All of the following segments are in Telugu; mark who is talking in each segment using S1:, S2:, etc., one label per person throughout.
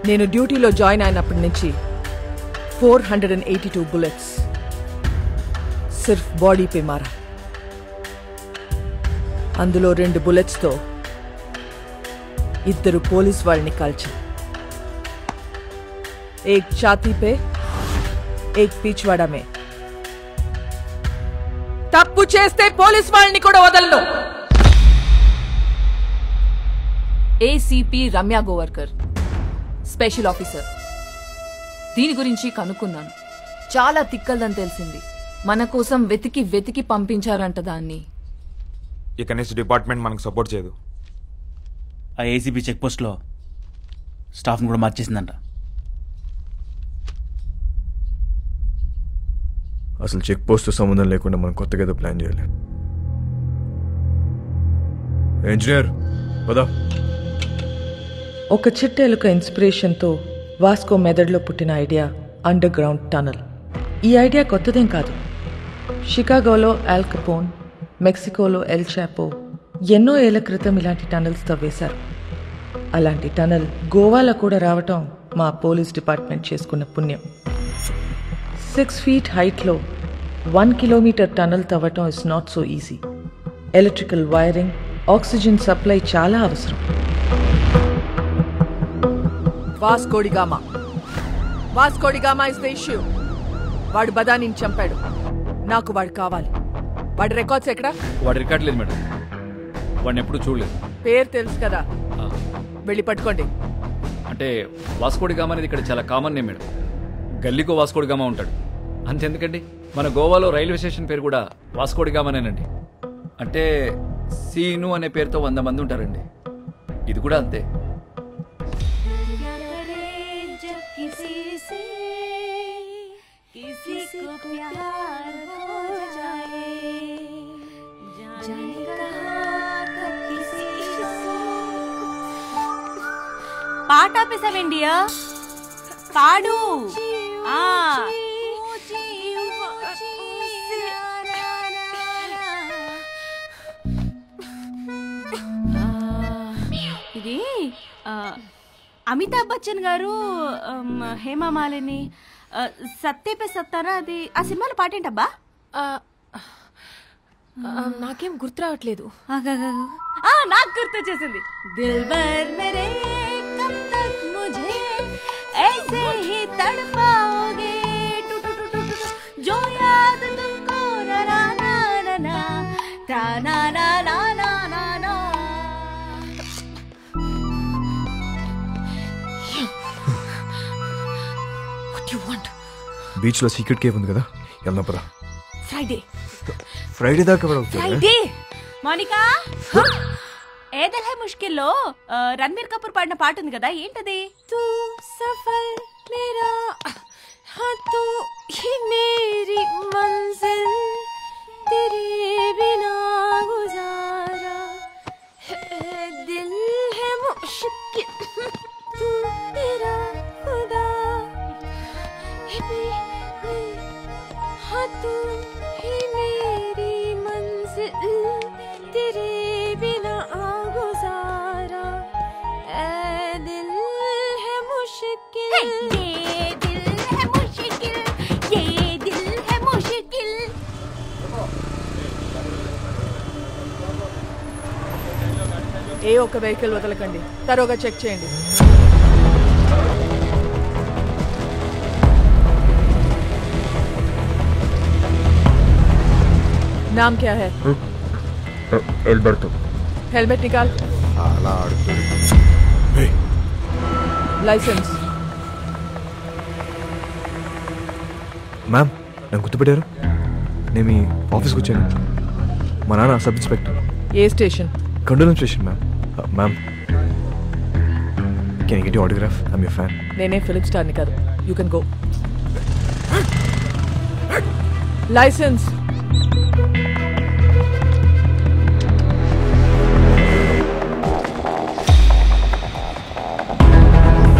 S1: నేను డ్యూటీలో జాయిన్ అయినప్పటి నుంచి 482 बुलेट्स सिर्फ बॉडी पे मारा। అందులో 2 बुलेट्स తో ఇద్దరు పోలీస్ వాళ్ళని కాల్చా। एक छाती पे एक पिछवाड़ा में। తప్పు చేస్తే పోలీస్ వాళ్ళని కూడా వదలను।
S2: ACP Ramya Govarkar special officer. దీని గురించి కనుక్కున్నాను, చాలా తిక్కల్దని తెలిసింది। మన కోసం వెతికి వెతికి పంపించారంట దాన్ని।
S3: ఇక నెక్స్ట్ డిపార్ట్మెంట్ మనకు సపోర్ట్ చేయదు।
S4: ఆ ఏసీబీ చెక్ పోస్ట్లో స్టాఫ్ని కూడా మార్చేసిందంట।
S5: అసలు చెక్ పోస్ట్ సంబంధం లేకుండా మనం కొత్తగా ఏదో ప్లాన్ చేయాలి। ఇంజనీర్ పదా।
S1: ఒక చిట్టెలుక ఇన్స్పిరేషన్తో వాస్కో మెదడులో పుట్టిన ఐడియా అండర్ గ్రౌండ్ టనల్। ఈ ఐడియా కొత్తదేం కాదు। షికాగోలో ఆల్ కపోన్, మెక్సికోలో ఎల్ చాపో ఎన్నో ఏళ్ల క్రితం ఇలాంటి టనల్స్ తవ్వేశారు। అలాంటి టనల్ గోవాలో కూడా రావటం మా పోలీస్ డిపార్ట్మెంట్ చేసుకున్న పుణ్యం। 6 feet హైట్లో 1 kilometer టనల్ తవ్వటం is not so easy. Electrical wiring, oxygen supply చాలా అవసరం। Vasco da Gama is the issue. వాడు బదానిని చంపాడు, నాకు వాడు కావాలి। వాడి రికార్డ్స్ ఎక్కడ?
S6: వాడి రికార్డ్ లేదు మేడం, వాడిని ఎప్పుడు చూడలేదు।
S1: పేరు తెలుసు కదా, వెళ్ళి పట్టుకోండి।
S6: అంటే వాస్కోడిగామా అనేది ఇక్కడ చాలా కామన్ నేమ్ మేడం, గల్లీకో వాస్కోడిగామా ఉంటాడు అంతెందుకండి, మన గోవాలో రైల్వే స్టేషన్ పేరు కూడా వాస్కోడిగామానేనండి। అంటే సీను అనే పేరుతో 100 మంది ఉంటారండి, ఇది కూడా అంతే।
S7: పాట ఆపేసావేండియా, పాడు। ఇది అమితాబ్ బచ్చన్ గారు, హేమా మాలిని, సత్యపే సత్తారా, అది ఆ సినిమాలో పాటేంటబ్బా?
S2: నాకేం గుర్తు రావట్లేదు।
S7: నాకు గుర్తు వచ్చేసింది। దిల్బర్ మేరే కబ్ తక్ ముझे ऐसे ही तड़पाओगे, जो याद तुमको ना ना ना ना ना ता ना ना ना ना ना ना।
S2: What do you want?
S5: Beach లో సీక్రెట్ కేవ్ ఉంది కదా, వెళ్దాం పదా। ఫ్రైడే దాకా
S7: ఫ్రైడే మోనికా, ఏ దిల్ హై ముష్కిల్లో రణబీర్ కపూర్ పాడిన పాట ఉంది కదా, ఏంటది? తూ సఫర్ మేరా हाँ तू ही मेरी मंजिल, तेरे बिना गुजारा दिल है मुश्किल, तू मेरा खुदा हाँ तू ही मेरी मंजिल, तेरे बिना गुजारा दिल है मुश्किल, ये दिल है मुश्किल, ये दिल है मुश्किल।
S1: ఏ ఒక్క వెహికల్ వదలకండి, తరోగా చెక్ చేయండి। नाम क्या है?
S5: एल्बर्टो।
S1: हेलमेट निकाल। लाइसेंस।
S5: మ్యామ్, నన్ను గుర్తుపెట్టారు? నేను మీ ఆఫీస్కి వచ్చాను, మా నాన్న sub inspector.
S1: A station?
S5: కండోలం station ma'am. Ma'am, can you get your autograph? I'm your fan.
S1: నేనే ఫిలిం స్టార్ని కాదు, యూ కెన్ గో। लाइसेंस।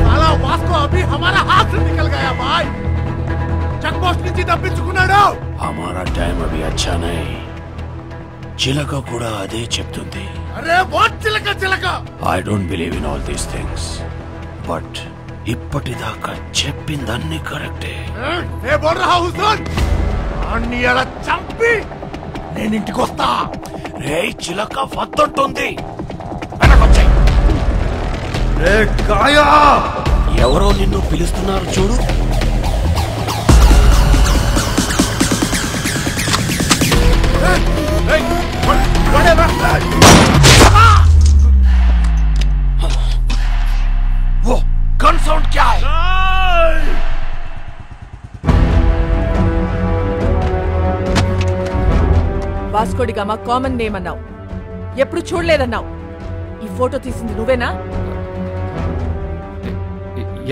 S8: साला वास्को अभी हमारा हाथ से निकल गया भाई, चेक पोस्ट నుంచి తప్పించుకున్నాడు।
S9: हमारा टाइम अभी अच्छा नहीं, చిలక కూడా అదే చెప్తుంది।
S8: అరే వాట్ చిలక చిలక?
S9: I don't believe in all these things, but ఇప్పటిదాకా చెప్పిందన్నీ కరెక్టే.
S8: मैं बोल रहा हूँ सुन, అన్ని ఎలా చంపి నేను ఇంటికి వస్తా.
S9: రే చిలక వద్దంటుంది, వెనకొచ్చాయి.
S5: రే కాయా,
S9: ఎవరో నిన్ను పిలుస్తున్నారు చూడు. वो गन साउंड क्या है?
S1: వాస్కోడి గామా కామన్ నేమ్ అన్నావు, ఎప్పుడు చూడలేదన్నావు. ఈ ఫోటో తీసింది నువ్వేనా?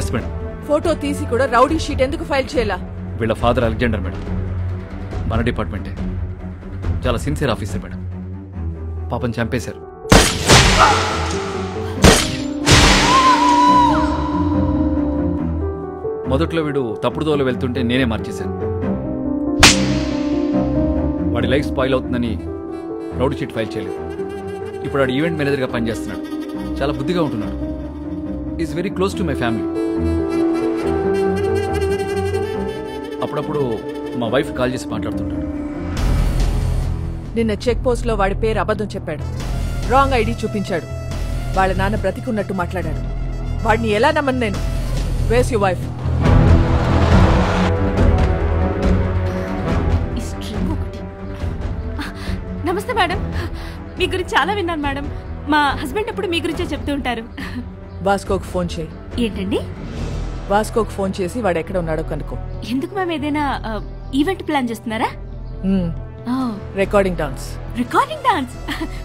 S6: Yes madam.
S1: ఫోటో తీసి కూడా రౌడీ షీట్ ఎందుకు ఫైల్ చేయాలా?
S6: వీళ్ళ ఫాదర్ అలెగ్జాండర్ మేడం, మన డిపార్ట్మెంటే. చాలా సిన్సియర్ ఆఫీసర్ మేడం. పాపం చంపేశారు. మొదట్లో వీడు తప్పుడు దోవలో వెళ్తుంటే నేనే మార్చేశాను. వాడి లైఫ్ స్పాయిల్ అవుతుందని రౌడీ షీట్ ఫైల్ చేయలేదు. ఇప్పుడు వాడు ఈవెంట్ మేనేజర్గా పనిచేస్తున్నాడు. చాలా బుద్ధిగా ఉంటున్నాడు. Is very close to my family. అప్పుడప్పుడు మా వైఫ్ కాల్ చేసి మాట్లాడుతుంటాడు.
S1: నిన్న చెక్ పోస్ట్ లో వాడి పేరు అబద్ధం చెప్పాడు, రాంగ్ ఐడి చూపించాడు. వాళ్ళ నాన్న బ్రతికున్నట్టు మాట్లాడాడు. వాడిని ఎలా నమ్మను నేను? Where's your wife?
S7: నమస్తే మేడం, మీ గురించి చాలా విన్నాను మేడం. మా హస్బెండ్ ఎప్పుడు మీ గురించే చెప్తూ ఉంటారు.
S1: వాస్కోకు ఫోన్ చేయి.
S7: ఏంటండి?
S1: వాస్కోకు ఫోన్ చేసి వాడు ఎక్కడ ఉన్నాడో కనుక్కో.
S7: ఎందుకు మేము ఏదైనా ఈవెంట్ ప్లాన్ చేస్తున్నారా?
S1: Recording dance.
S7: Recording dance,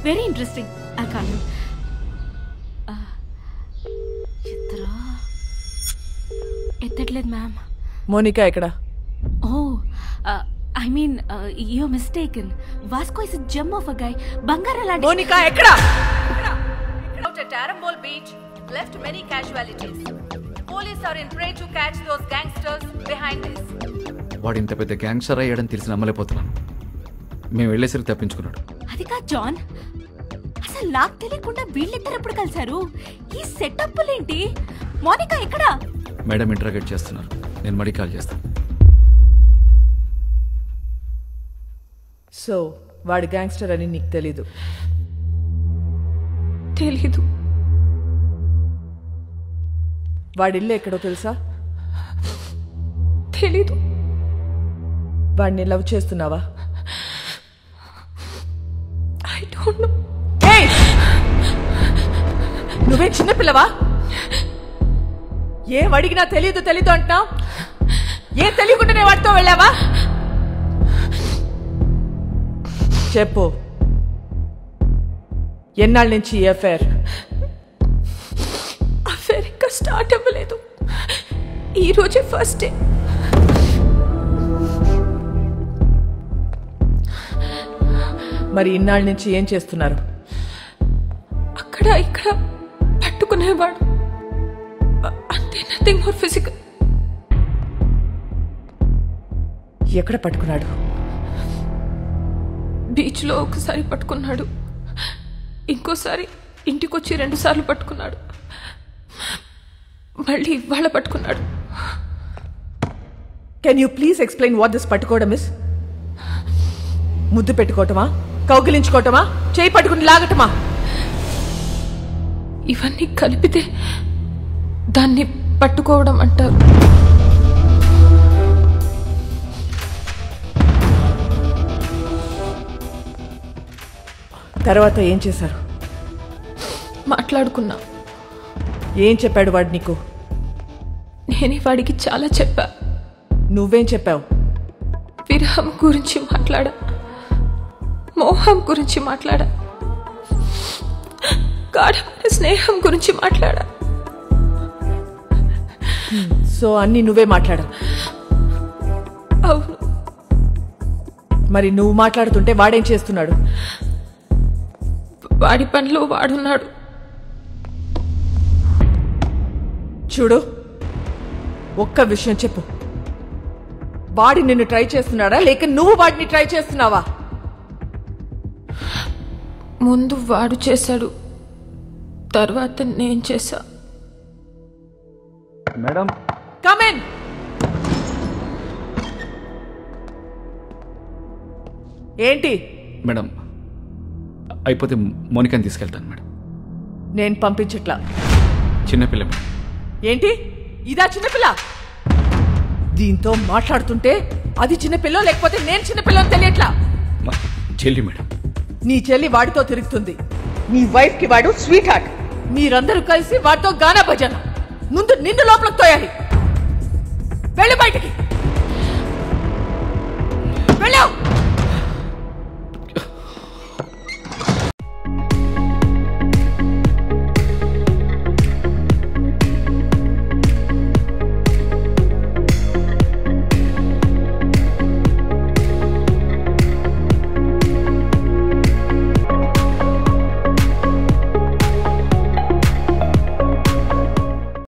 S7: very interesting. ఎత్తట్లేదు మ్యామ్.
S1: మోనికా ఎక్కడ?
S7: ఓ I mean, you're mistaken. Vasco is a gem of a guy. Bangara laanti.
S1: Monica, ekkada?
S2: Out at Arambol Beach, left many casualties. Police are in prey to catch those gangsters behind this.
S6: వాడు ఇంత పెద్ద గ్యాంగ్స్టర్ అయ్యాడని తెలిసి నమ్మలేకపోతున్నాను. మేము వెళ్ళేసరికి తప్పించుకున్నాడు.
S7: అది కాదు జాన్, అసలు నాకు తెలియకుండా వీళ్ళిద్దరు ఎప్పుడు కలిశారు? ఈ సెటప్లేంటి? మోనికా ఎక్కడా?
S6: మేడం ఇంటరాగేట్ చేస్తున్నారు. నేను మళ్ళీ కాల్ చేస్తాను.
S1: సో వాడు గ్యాంగ్స్టర్ అని నీకు తెలీదు?
S2: తెలీదు.
S1: వాడిల్లు ఎక్కడో తెలుసా?
S2: తెలీదు.
S1: వాడిని లవ్ చేస్తున్నావా?
S2: I don't know.
S1: నువ్వే చిన్నపిల్లవా? ఏం అడిగినా తెలీదు తెలీదు అంటున్నావు. ఏం తెలియకుండానే వాడితో వెళ్ళావా? చెప్పు, ఎన్నాళ్ళ నుంచి ఈ అఫైర్
S2: ఇంకా స్టార్ట్ అవ్వలేదు. ఈ రోజే ఫస్ట్ డే.
S1: మరి ఇన్నాళ్ళ నుంచి ఏం చేస్తున్నారు?
S2: అక్కడ ఇక్కడ పట్టుకునేవాడు అంతే, నథింగ్ మోర్ ఫిజికల్.
S1: ఎక్కడ పట్టుకున్నాడు?
S2: బీచ్లో ఒకసారి పట్టుకున్నాడు, ఇంకోసారి ఇంటికొచ్చి 2 సార్లు పట్టుకున్నాడు, మళ్ళీ ఇవాళ పట్టుకున్నాడు.
S1: Can you please explain what this పట్టుకోవడం ఇస్? ముద్దు పెట్టుకోవటమా, కౌగిలించుకోవటమా, చేయి పట్టుకుని లాగటమా?
S2: ఇవన్నీ కలిపితే దాన్ని పట్టుకోవడం అంటారు.
S1: తర్వాత ఏం చేశారు?
S2: మాట్లాడుకున్నా.
S1: ఏం చెప్పాడు వాడు నీకు?
S2: నేనే వాడికి చాలా చెప్పా.
S1: నువ్వేం చెప్పావు?
S2: విరహం గురించి మాట్లాడా, మోహం గురించి మాట్లాడా, గాఢమైన స్నేహం గురించి మాట్లాడా.
S1: సో అన్ని నువ్వే మాట్లాడావు?
S2: అవును.
S1: మరి నువ్వు మాట్లాడుతుంటే వాడేం చేస్తున్నాడు?
S2: వాడి పనిలో వాడున్నాడు.
S1: చూడు, ఒక్క విషయం చెప్పు, వాడి నిన్ను ట్రై చేస్తున్నాడా లేక నువ్వు వాడిని ట్రై చేస్తున్నావా?
S2: ముందు వాడు చేశాడు, తర్వాత నేను చేశా.
S6: Madam
S1: come in. ఏంటి?
S6: మేడం అయిపోతే మోనికాని తీసుకెళ్తాను మేడం.
S1: నేను పంపించట్లా.
S6: చిన్నపిల్ల మేడం.
S1: ఏంటి ఇదా చిన్నపిల్ల? దీంతో మాట్లాడుతుంటే అది చిన్నపిల్ల లేకపోతే నేను చిన్నపిల్ల తెలియట్లా.
S6: మా చెల్లి మేడం.
S1: నీ చెల్లి వాడితో తిరుగుతుంది. నీ వైఫ్ కి వాడు స్వీట్ హార్ట్. మీరందరూ కలిసి వాడితో గానా భజన. ముందు నిన్ను లోపలికి తోయాలి. వెళ్ళు బయటికి. వెళ్ళావు.